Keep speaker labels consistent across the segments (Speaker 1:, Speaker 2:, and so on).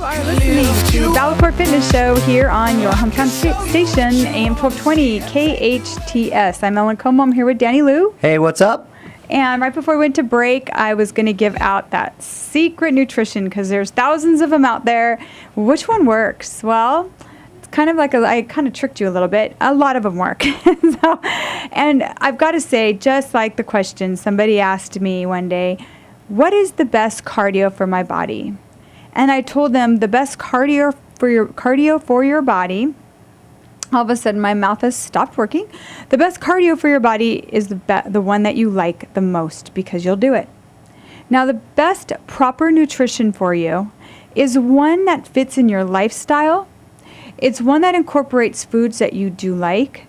Speaker 1: are listening to the BalaCore Fitness Show here on your hometown station, AM 1220 KHTS. I'm Ellen Como. I'm here with Danny Lou.
Speaker 2: Hey, what's up?
Speaker 1: And right before we went to break, I was going to give out that secret nutrition because there's thousands of them out there. Which one works? Well, it's kind of like I kind of tricked you a little bit. A lot of them work. And I've got to say, just like the question, somebody asked me one day, what is the best cardio for my body? And I told them the best cardio for your body. All of a sudden, my mouth has stopped working. The best cardio for your body is the one that you like the most because you'll do it. Now, the best proper nutrition for you is one that fits in your lifestyle. It's one that incorporates foods that you do like.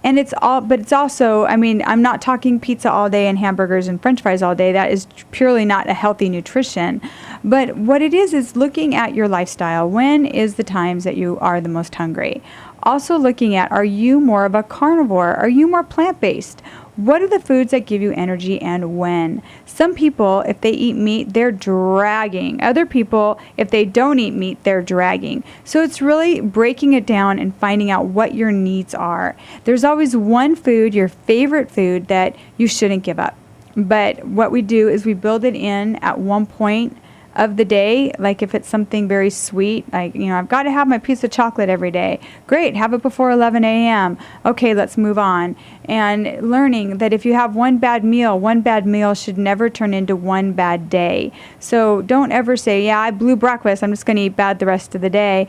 Speaker 1: And it's also, I mean, I'm not talking pizza all day and hamburgers and french fries all day. That is purely not a healthy nutrition. But what it is looking at your lifestyle. When is the times that you are the most hungry? Also looking at, are you more of a carnivore? Are you more plant-based? What are the foods that give you energy and when? Some people, if they eat meat, they're dragging. Other people, if they don't eat meat, they're dragging. So it's really breaking it down and finding out what your needs are. There's always one food, your favorite food, that you shouldn't give up. But what we do is we build it in at one point of the day. Like if it's something very sweet, like, I've got to have my piece of chocolate every day. Great, have it before 11 a.m. Okay, let's move on. And learning that if you have one bad meal should never turn into one bad day. So don't ever say, yeah, I blew breakfast, I'm just going to eat bad the rest of the day.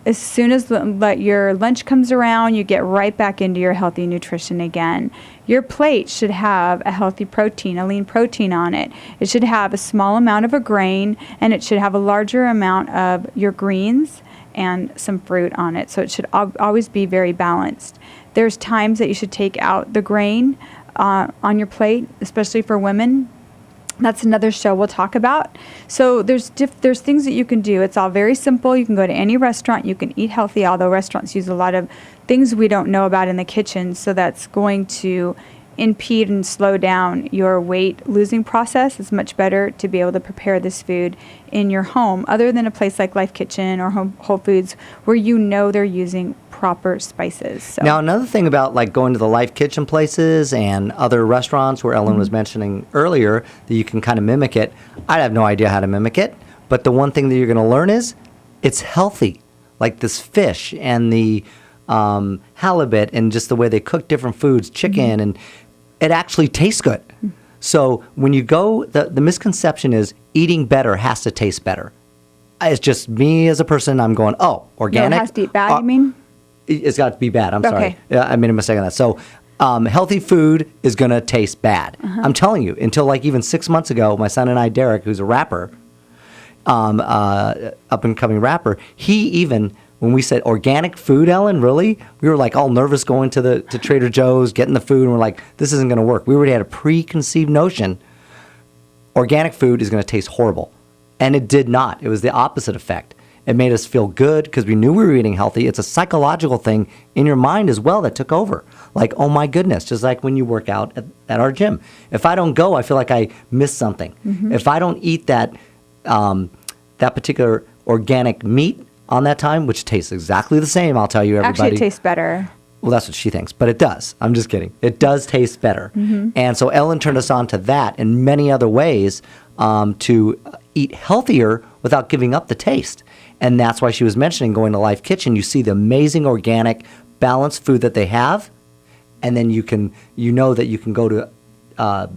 Speaker 1: As soon as your lunch comes around, you get right back into your healthy nutrition again. Your plate should have a healthy protein, a lean protein on it. It should have a small amount of a grain, and it should have a larger amount of your greens and some fruit on it. So it should always be very balanced. There's times that you should take out the grain on your plate, especially for women. That's another show we'll talk about. So there's things that you can do. It's all very simple. You can go to any restaurant. You can eat healthy, although restaurants use a lot of things we don't know about in the kitchen. So that's going to impede and slow down your weight losing process. It's much better to be able to prepare this food in your home, other than a place like Life Kitchen or Whole Foods where they're using proper spices. So.
Speaker 2: Now, another thing about like going to the Life Kitchen places and other restaurants where Ellen was mentioning earlier that you can kind of mimic it. I have no idea how to mimic it, but the one thing that you're going to learn is it's healthy. Like this fish and the halibut and just the way they cook different foods, chicken, and it actually tastes good. So when you go, the misconception is eating better has to taste better. It's just me as a person, I'm going, oh, organic.
Speaker 1: No, it has to eat bad, you mean?
Speaker 2: It's got to be bad. I'm sorry.
Speaker 1: Okay.
Speaker 2: I made a mistake on that. So healthy food is going to taste bad. I'm telling you, until like even 6 months ago, my son and I, Derek, who's a rapper, up-and-coming rapper, he even, when we said organic food, Ellen, really? We were like all nervous going to Trader Joe's, getting the food, and we're like, this isn't going to work. We already had a preconceived notion organic food is going to taste horrible. And it did not. It was the opposite effect. It made us feel good because we knew we were eating healthy. It's a psychological thing in your mind as well that took over. Like, oh my goodness, just like when you work out at our gym. If I don't go, I feel like I missed something. If I don't eat that particular organic meat on that time, which tastes exactly the same, I'll tell you, everybody.
Speaker 1: Actually, it tastes better.
Speaker 2: Well, that's what she thinks, but it does. I'm just kidding. It does taste better. And so Ellen turned us on to that in many other ways to eat healthier without giving up the taste. And that's why she was mentioning going to Life Kitchen. You see the amazing organic, balanced food that they have, and then you know that you can go to a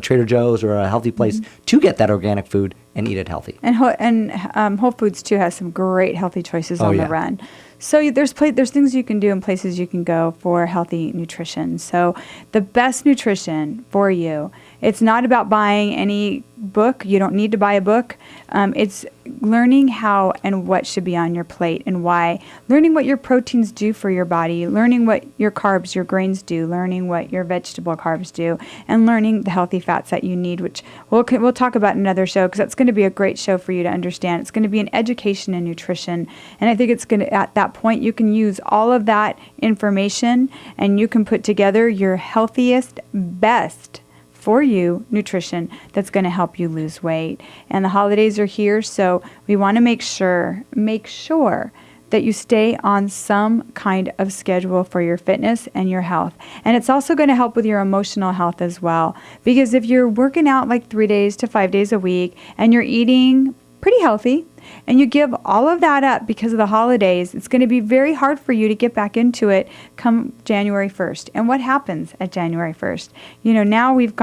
Speaker 2: Trader Joe's or a healthy place to get that organic food and eat it healthy.
Speaker 1: And Whole Foods too has some great healthy choices on the run. So there's things you can do and places you can go for healthy nutrition. So the best nutrition for you, it's not about buying any book. You don't need to buy a book. It's learning how and what should be on your plate and why. Learning what your proteins do for your body. Learning what your carbs, your grains do. Learning what your vegetable carbs do. And learning the healthy fats that you need, which we'll talk about in another show because that's going to be a great show for you to understand. It's going to be an education in nutrition. And I think it's going to, at that point, you can use all of that information and you can put together your healthiest, best for you nutrition that's going to help you lose weight. And the holidays are here, so we want to make sure that you stay on some kind of schedule for your fitness and your health. And it's also going to help with your emotional health as well. Because if you're working out like 3 days to 5 days a week and you're eating pretty healthy and you give all of that up because of the holidays, it's going to be very hard for you to get back into it come January 1st. And what happens at January 1st? Now you've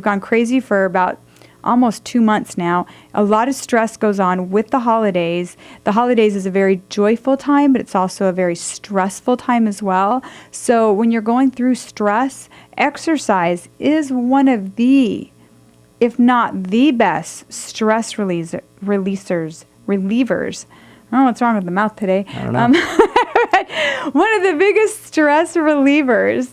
Speaker 1: gone crazy for about almost 2 months now. A lot of stress goes on with the holidays. The holidays is a very joyful time, but it's also a very stressful time as well. So when you're going through stress, exercise is one of the, if not the best, stress relievers. I don't know what's wrong with the mouth today.
Speaker 2: I don't know.
Speaker 1: One of the biggest stress relievers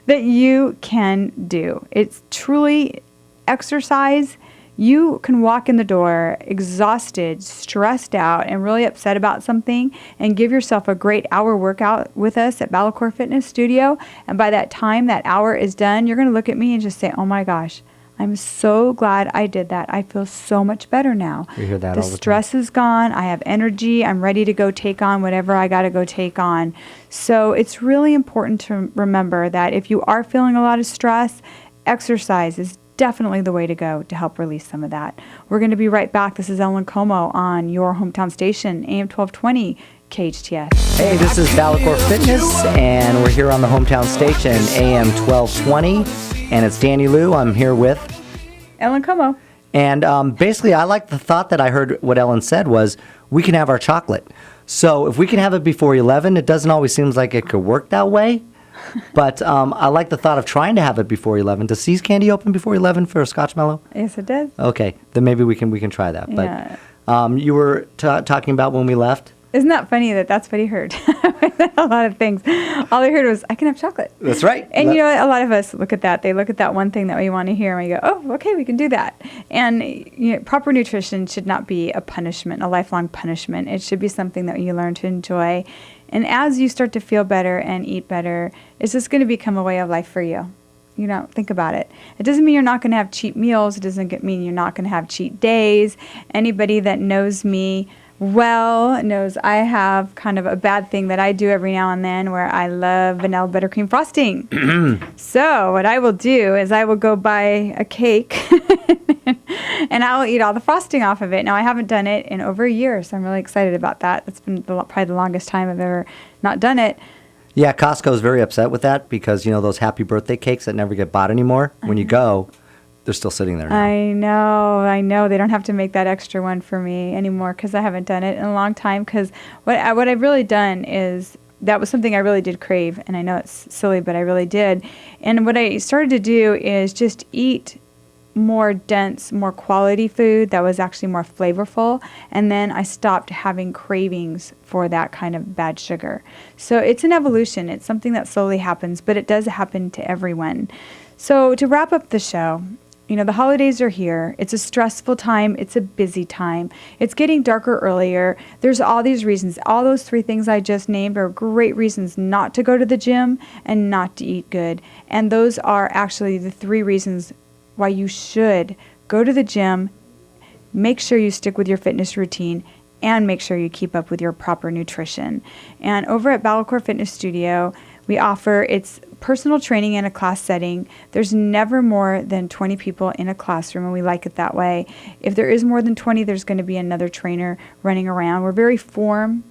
Speaker 1: that you can do. It's truly exercise. You can walk in the door exhausted, stressed out, and really upset about something and give yourself a great hour workout with us at BalaCore Fitness Studio. And by that time that hour is done, you're going to look at me and just say, oh my gosh, I'm so glad I did that. I feel so much better now.
Speaker 2: We hear that all the time.
Speaker 1: The stress is gone. I have energy. I'm ready to go take on whatever I got to go take on. So it's really important to remember that if you are feeling a lot of stress, exercise is definitely the way to go to help release some of that. We're going to be right back. This is Ellen Como on your hometown station, AM 1220 KHTS.
Speaker 2: Hey, this is BalaCore Fitness, and we're here on the hometown station, AM 1220, and it's Danny Lou. I'm here with
Speaker 1: Ellen Como.
Speaker 2: And basically, I like the thought that I heard what Ellen said was, we can have our chocolate. So if we can have it before 11, it doesn't always seem like it could work that way. But I like the thought of trying to have it before 11. Does C's Candy open before 11 for a Scotch Mellow?
Speaker 1: Yes, it does.
Speaker 2: Okay, then maybe we can try that.
Speaker 1: Yeah.
Speaker 2: But you were talking about when we left?
Speaker 1: Isn't that funny that that's what he heard? A lot of things. All he heard was, I can have chocolate.
Speaker 2: That's right.
Speaker 1: And you know what? A lot of us look at that. They look at that one thing that we want to hear and we go, oh, okay, we can do that. And proper nutrition should not be a punishment, a lifelong punishment. It should be something that you learn to enjoy. And as you start to feel better and eat better, it's just going to become a way of life for you. Think about it. It doesn't mean you're not going to have cheat meals. It doesn't mean you're not going to have cheat days. Anybody that knows me well knows I have kind of a bad thing that I do every now and then where I love vanilla buttercream frosting. So what I will do is I will go buy a cake and I will eat all the frosting off of it. Now, I haven't done it in over a year, so I'm really excited about that. That's been probably the longest time I've ever not done it.
Speaker 2: Yeah, Costco's very upset with that because, those happy birthday cakes that never get bought anymore, when you go, they're still sitting there now.
Speaker 1: I know. They don't have to make that extra one for me anymore because I haven't done it in a long time. Because what I've really done is, that was something I really did crave. And I know it's silly, but I really did. And what I started to do is just eat more dense, more quality food that was actually more flavorful. And then I stopped having cravings for that kind of bad sugar. So it's an evolution. It's something that slowly happens, but it does happen to everyone. So to wrap up the show, the holidays are here. It's a stressful time. It's a busy time. It's getting darker earlier. There's all these reasons. All those 3 things I just named are great reasons not to go to the gym and not to eat good. And those are actually the 3 reasons why you should go to the gym, make sure you stick with your fitness routine, and make sure you keep up with your proper nutrition. And over at BalaCore Fitness Studio, we offer its personal training in a class setting. There's never more than 20 people in a classroom, and we like it that way. If there is more than 20, there's going to be another trainer running around. We're very form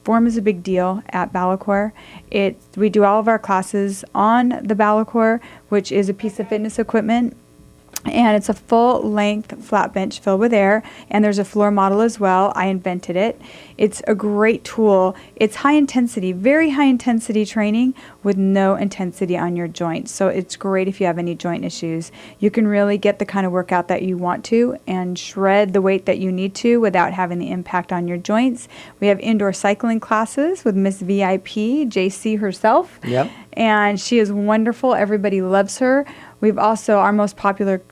Speaker 1: is a big deal at BalaCore. We do all of our classes on the BalaCore, which is a piece of fitness equipment. And it's a full-length flat bench filled with air, and there's a floor model as well. I invented it. It's a great tool. It's high-intensity, very high-intensity training with no intensity on your joints. So it's great if you have any joint issues. You can really get the kind of workout that you want to and shred the weight that you need to without having the impact on your joints. We have indoor cycling classes with Miss VIP, JC herself.
Speaker 2: Yep.
Speaker 1: And she is wonderful. Everybody loves her. We've also,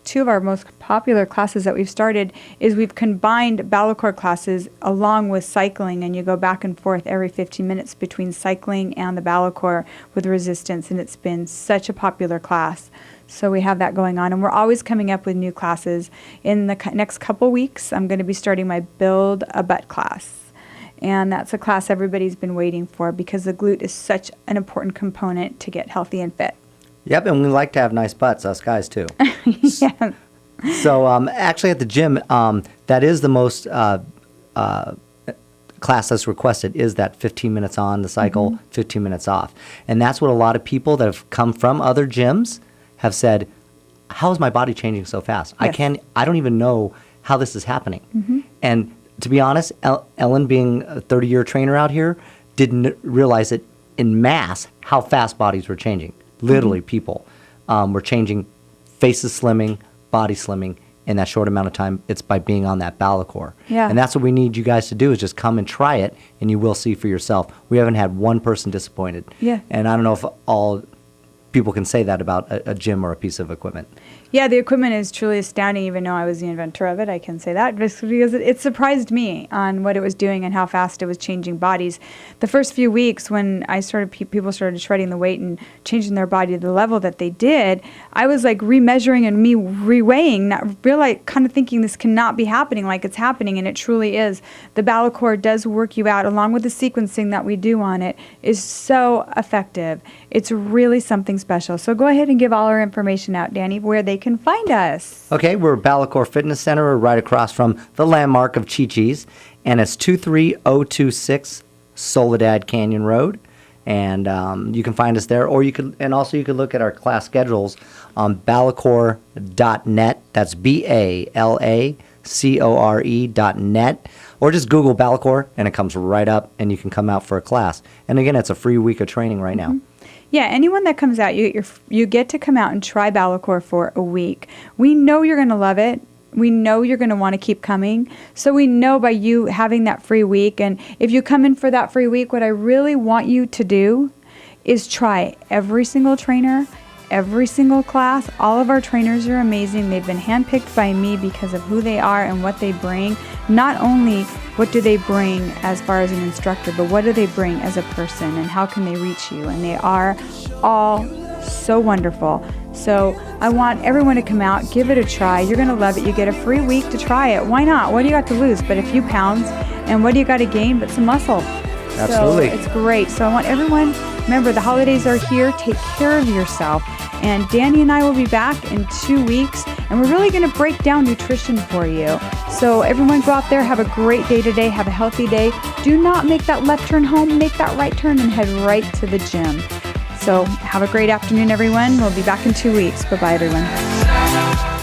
Speaker 1: two of our most popular classes that we've started is we've combined BalaCore classes along with cycling, and you go back and forth every 15 minutes between cycling and the BalaCore with resistance, and it's been such a popular class. So we have that going on, and we're always coming up with new classes. In the next couple weeks, I'm going to be starting my Build a Butt class. And that's a class everybody's been waiting for because the glute is such an important component to get healthy and fit.
Speaker 2: Yep, and we like to have nice butts, us guys too.
Speaker 1: Yeah.
Speaker 2: So actually at the gym, that is the most class that's requested is that 15 minutes on the cycle, 15 minutes off. And that's what a lot of people that have come from other gyms have said, how is my body changing so fast?
Speaker 1: Yes.
Speaker 2: I don't even know how this is happening. And to be honest, Ellen being a 30-year trainer out here didn't realize it in mass how fast bodies were changing. Literally people were changing, faces slimming, body slimming in that short amount of time. It's by being on that BalaCore.
Speaker 1: Yeah.
Speaker 2: And that's what we need you guys to do is just come and try it, and you will see for yourself. We haven't had one person disappointed.
Speaker 1: Yeah.
Speaker 2: And I don't know if all people can say that about a gym or a piece of equipment.
Speaker 1: Yeah, the equipment is truly astounding. Even though I was the inventor of it, I can say that just because it surprised me on what it was doing and how fast it was changing bodies. The first few weeks when I started, people started shredding the weight and changing their body to the level that they did, I was like remeasuring and me reweighing, not really kind of thinking this cannot be happening like it's happening, and it truly is. The BalaCore does work you out, along with the sequencing that we do on it, is so effective. It's really something special. So go ahead and give all our information out, Danny, where they can find us.
Speaker 2: Okay, we're BalaCore Fitness Center. We're right across from the landmark of Chi-Chi's, and it's 23026 Soledad Canyon Road. And you can find us there, or you could look at our class schedules on balacore.net. That's BalaCore.net, or just Google BalaCore, and it comes right up, and you can come out for a class. And again, it's a free week of training right now.
Speaker 1: Yeah, anyone that comes out, you get to come out and try BalaCore for a week. We know you're going to love it. We know you're going to want to keep coming. So we know by you having that free week, and if you come in for that free week, what I really want you to do is try every single trainer, every single class. All of our trainers are amazing. They've been handpicked by me because of who they are and what they bring. Not only what do they bring as far as an instructor, but what do they bring as a person and how can they reach you? And they are all so wonderful. So I want everyone to come out, give it a try. You're going to love it. You get a free week to try it. Why not? What do you got to lose but a few pounds? And what do you got to gain but some muscle?
Speaker 2: Absolutely.
Speaker 1: So it's great. So I want everyone, remember the holidays are here. Take care of yourself. And Danny and I will be back in 2 weeks, and we're really going to break down nutrition for you. So everyone go out there, have a great day today, have a healthy day. Do not make that left turn home, make that right turn and head right to the gym. So have a great afternoon, everyone. We'll be back in 2 weeks. Bye-bye, everyone.